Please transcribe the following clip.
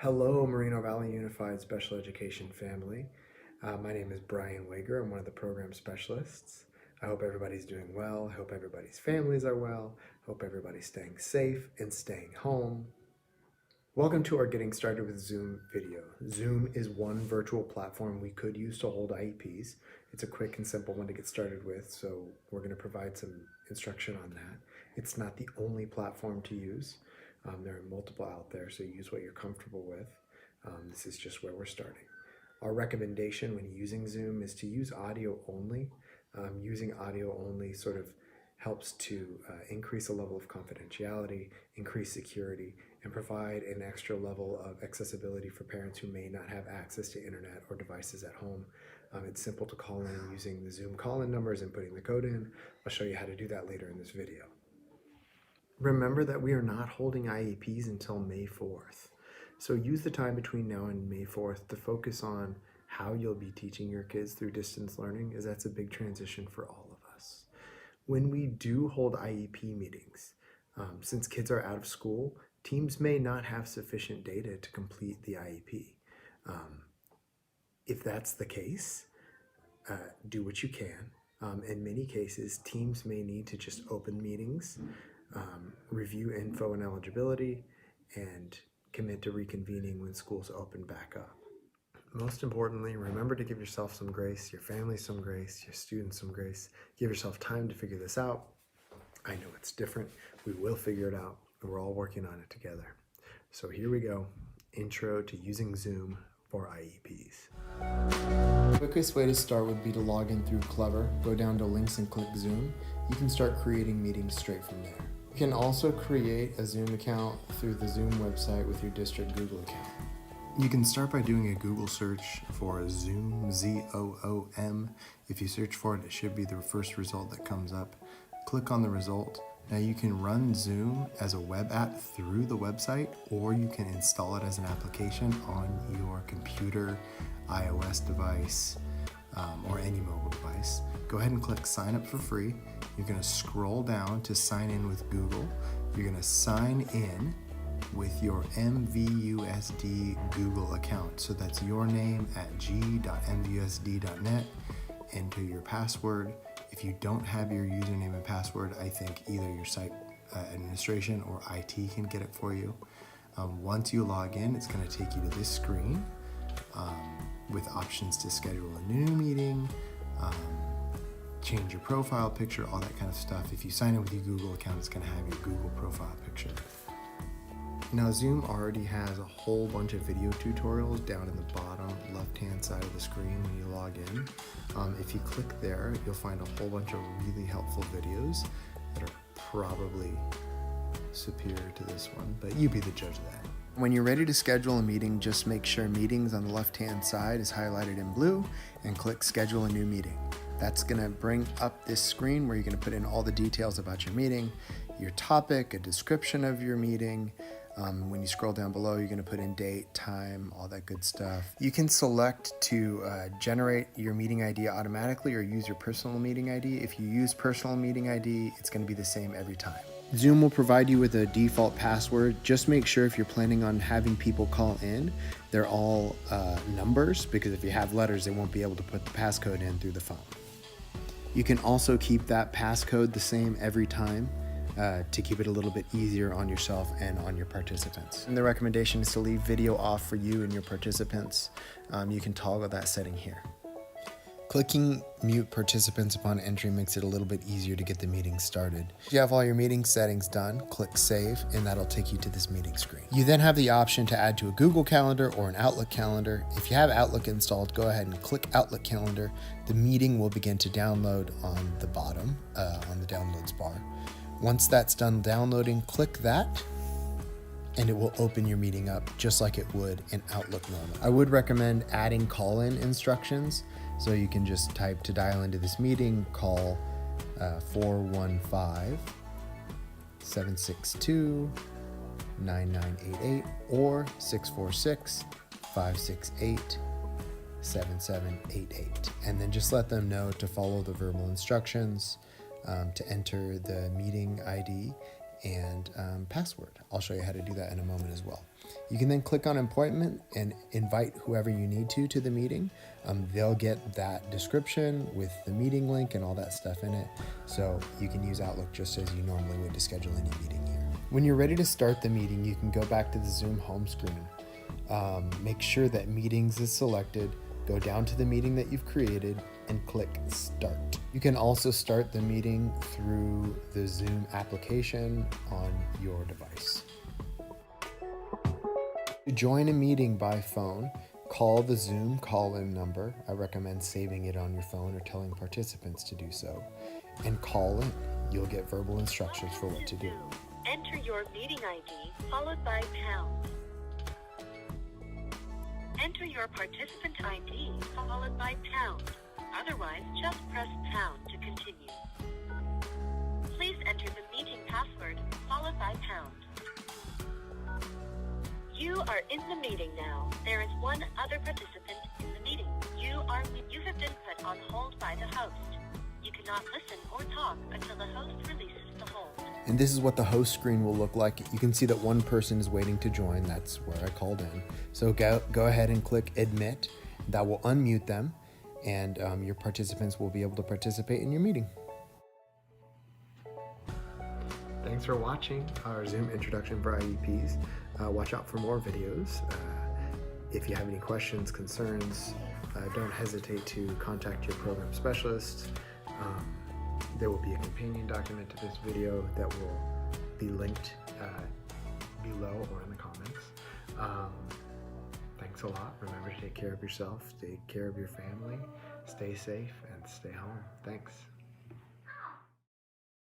Hello, Moreno Valley Unified Special Education family. My name is Brian Wager. I'm one of the program specialists. I hope everybody's doing well. I hope everybody's families are well. I hope everybody's staying safe and staying home. Welcome to our Getting Started with Zoom video. Zoom is one virtual platform we could use to hold IEPs. It's a quick and simple one to get started with, so we're going to provide some instruction on that. It's not the only platform to use. There are multiple out there, so use what you're comfortable with. This is just where we're starting. Our recommendation when using Zoom is to use audio only. Using audio only sort of helps to increase a level of confidentiality, increase security, and provide an extra level of accessibility for parents who may not have access to internet or devices at home. It's simple to call in using the Zoom call-in numbers and putting the code in. I'll show you how to do that later in this video. Remember that we are not holding IEPs until May 4th. So use the time between now and May 4th to focus on how you'll be teaching your kids through distance learning, as that's a big transition for all of us. When we do hold IEP meetings, since kids are out of school, teams may not have sufficient data to complete the IEP. If that's the case, do what you can. In many cases, teams may need to just open meetings, review info and eligibility, and commit to reconvening when schools open back up. Most importantly, remember to give yourself some grace, your family some grace, your students some grace. Give yourself time to figure this out. I know it's different. We will figure it out, and we're all working on it together. So here we go. Intro to using Zoom for IEPs. The quickest way to start would be to log in through Clever, go down to links and click Zoom. You can start creating meetings straight from there. You can also create a Zoom account through the Zoom website with your district Google account. You can start by doing a Google search for Zoom, Z-O-O-M. If you search for it, it should be the first result that comes up. Click on the result. Now you can run Zoom as a web app through the website, or you can install it as an application on your computer, iOS device, or any mobile device. Go ahead and click sign up for free. You're going to scroll down to sign in with Google. You're going to sign in with your MVUSD Google account. So that's your name at g.mvusd.net. Enter your password. If you don't have your username and password, I think either your site administration or IT can get it for you. Once you log in, it's going to take you to this screen with options to schedule a new meeting, change your profile picture, all that kind of stuff. If you sign in with your Google account, it's going to have your Google profile picture. Now, Zoom already has a whole bunch of video tutorials down in the bottom left-hand side of the screen when you log in. If you click there, you'll find a whole bunch of really helpful videos that are probably superior to this one, but you be the judge of that. When you're ready to schedule a meeting, just make sure meetings on the left-hand side is highlighted in blue and click schedule a new meeting. That's gonna bring up this screen where you're gonna put in all the details about your meeting, your topic, a description of your meeting. When you scroll down below, you're gonna put in date, time, all that good stuff. You can select to generate your meeting ID automatically or use your personal meeting ID. If you use personal meeting ID, it's gonna be the same every time. Zoom will provide you with a default password. Just make sure if you're planning on having people call in, they're all numbers, because if you have letters, they won't be able to put the passcode in through the phone. You can also keep that passcode the same every time to keep it a little bit easier on yourself and on your participants. And the recommendation is to leave video off for you and your participants. You can toggle that setting here. Clicking mute participants upon entry makes it a little bit easier to get the meeting started. If you have all your meeting settings done, click save, and that'll take you to this meeting screen. You then have the option to add to a Google Calendar or an Outlook calendar. If you have Outlook installed, go ahead and click Outlook calendar. The meeting will begin to download on the bottom, on the downloads bar. Once that's done downloading, click that, and it will open your meeting up just like it would in Outlook normally. I would recommend adding call-in instructions. So you can just type to dial into this meeting, call 415-762-9988 or 646-568-7788. And then just let them know to follow the verbal instructions, to enter the meeting ID and password. I'll show you how to do that in a moment as well. You can then click on appointment and invite whoever you need to the meeting. They'll get that description with the meeting link and all that stuff in it. So you can use Outlook just as you normally would to schedule any meeting here. When you're ready to start the meeting, you can go back to the Zoom home screen. Make sure that meetings is selected, go down to the meeting that you've created and click start. You can also start the meeting through the Zoom application on your device. To join a meeting by phone, call the Zoom call-in number. I recommend saving it on your phone or telling participants to do so, and call in. You'll get verbal instructions for what to do. Enter your meeting ID followed by pound. Enter your participant ID followed by pound. Otherwise, just press pound to continue. Please enter the meeting password followed by pound. You are in the meeting now. There is one other participant in the meeting. You have been put on hold by the host. You cannot listen or talk until the host releases the hold. And this is what the host screen will look like. You can see that one person is waiting to join. That's where I called in. So go ahead and click admit. That will unmute them, and your participants will be able to participate in your meeting. Thanks for watching our Zoom introduction for IEPs. Watch out for more videos. If you have any questions, concerns, don't hesitate to contact your program specialist. There will be a companion document to this video that will be linked below or in the comments. Thanks a lot. Remember to take care of yourself, take care of your family, stay safe, and stay home. Thanks.